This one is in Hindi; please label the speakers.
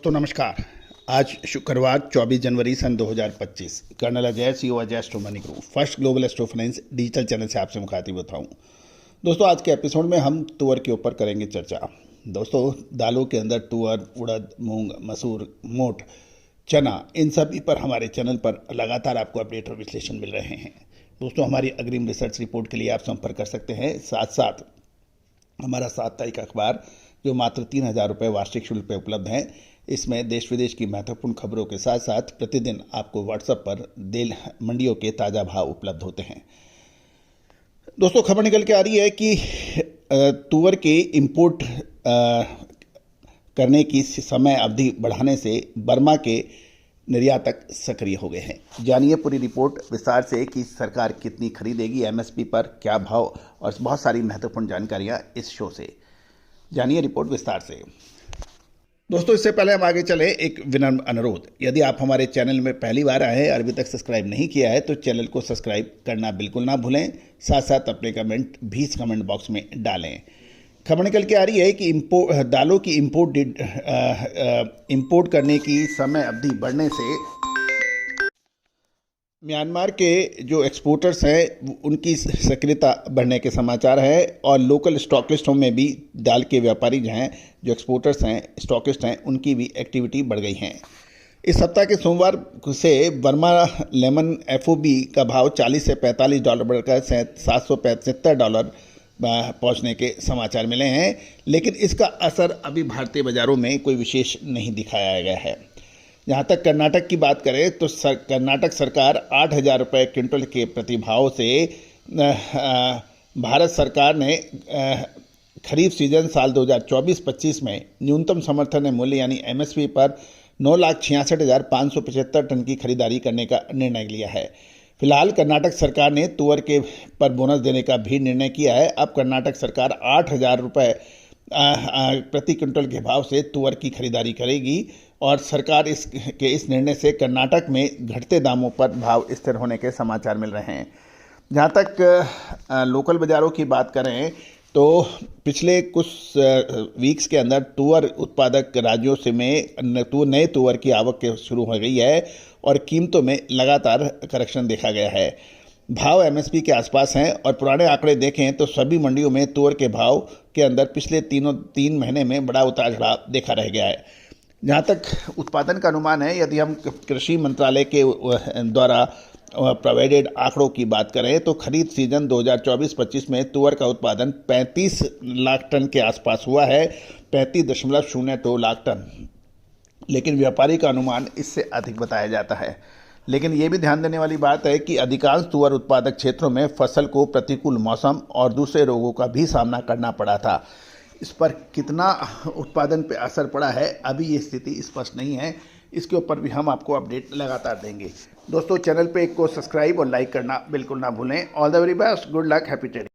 Speaker 1: दोस्तों नमस्कार। आज शुक्रवार 24 जनवरी सन 2025 colonel Ajay CEO Ajay astro money group first global astro finance digital channel से आपसे मुखातिब होता हूं। दोस्तों आज के एपिसोड में हम तुअर के ऊपर करेंगे चर्चा। दोस्तों दालों के अंदर तुअर, उड़द, मूंग, मसूर, मोठ, चना, इन सभी पर हमारे चैनल पर लगातार आपको अपडेट और विश्लेषण मिल रहे हैं। दोस्तों हमारी अग्रिम रिसर्च रिपोर्ट के लिए आप संपर्क कर सकते हैं। साथ साथ हमारा साप्ताहिक अखबार जो मात्र 3,000 रुपये वार्षिक शुल्क पे उपलब्ध है, इसमें देश विदेश की महत्वपूर्ण खबरों के साथ साथ प्रतिदिन आपको व्हाट्सएप पर देल मंडियों के ताज़ा भाव उपलब्ध होते हैं। दोस्तों खबर निकल के आ रही है कि तुअर के इंपोर्ट करने की समय अवधि बढ़ाने से बर्मा के निर्यातक सक्रिय हो गए हैं। जानिए पूरी रिपोर्ट विस्तार से कि सरकार कितनी खरीदेगी, एमएसपी पर क्या भाव, और बहुत सारी महत्वपूर्ण जानकारियां इस शो से। जानिए रिपोर्ट विस्तार से। दोस्तों इससे पहले हम आगे चले, एक विनम्र अनुरोध, यदि आप हमारे चैनल में पहली बार आए हैं और अभी तक सब्सक्राइब नहीं किया है तो चैनल को सब्सक्राइब करना बिल्कुल ना भूलें। साथ साथ अपने कमेंट भी इस कमेंट बॉक्स में डालें। खबर निकल के आ रही है कि दालों की इंपोर्ट करने की समय अवधि बढ़ने से म्यांमार के जो एक्सपोर्टर्स हैं उनकी सक्रियता बढ़ने के समाचार है, और लोकल स्टॉकिस्टों में भी दाल के व्यापारी जो हैं, जो एक्सपोर्टर्स हैं, स्टॉकिस्ट हैं, उनकी भी एक्टिविटी बढ़ गई हैं। इस सप्ताह के सोमवार से बर्मा लेमन एफओबी का भाव $40 से $45 बढ़कर $775 पहुंचने के समाचार मिले हैं, लेकिन इसका असर अभी भारतीय बाजारों में कोई विशेष नहीं दिखाया गया है। जहाँ तक कर्नाटक की बात करें तो कर्नाटक सरकार 8,000 रुपये क्विंटल के प्रतिभाव से भारत सरकार ने खरीफ सीजन साल 2024-25 में न्यूनतम समर्थन मूल्य यानी एमएसपी पर 9,66,575 टन की खरीदारी करने का निर्णय लिया है। फिलहाल कर्नाटक सरकार ने तुअर के पर बोनस देने का भी निर्णय किया है। अब कर्नाटक सरकार 8,000 रुपये प्रति क्विंटल के भाव से तुअर की खरीदारी करेगी, और सरकार इस निर्णय से कर्नाटक में घटते दामों पर भाव स्थिर होने के समाचार मिल रहे हैं। जहाँ तक लोकल बाज़ारों की बात करें तो पिछले कुछ वीक्स के अंदर तुअर उत्पादक राज्यों से नए तुअर की आवक शुरू हो गई है, और कीमतों में लगातार करेक्शन देखा गया है। भाव एमएसपी के आसपास हैं, और पुराने आंकड़े देखें तो सभी मंडियों में तुअर के भाव के अंदर पिछले 3 महीने में बड़ा उतार चढ़ाव देखा रह गया है। जहाँ तक उत्पादन का अनुमान है, यदि हम कृषि मंत्रालय के द्वारा प्रोवाइडेड आंकड़ों की बात करें तो खरीद सीजन 2024-25 में तुअर का उत्पादन 35 लाख टन के आसपास हुआ है, 35.02 लाख टन, लेकिन व्यापारी का अनुमान इससे अधिक बताया जाता है। लेकिन ये भी ध्यान देने वाली बात है कि अधिकांश तुअर उत्पादक क्षेत्रों में फसल को प्रतिकूल मौसम और दूसरे रोगों का भी सामना करना पड़ा था। इस पर कितना उत्पादन पे असर पड़ा है अभी ये स्थिति स्पष्ट नहीं है। इसके ऊपर भी हम आपको अपडेट लगातार देंगे। दोस्तों चैनल पे को सब्सक्राइब और लाइक करना बिल्कुल ना भूलें। All the very best, good luck, happy trading.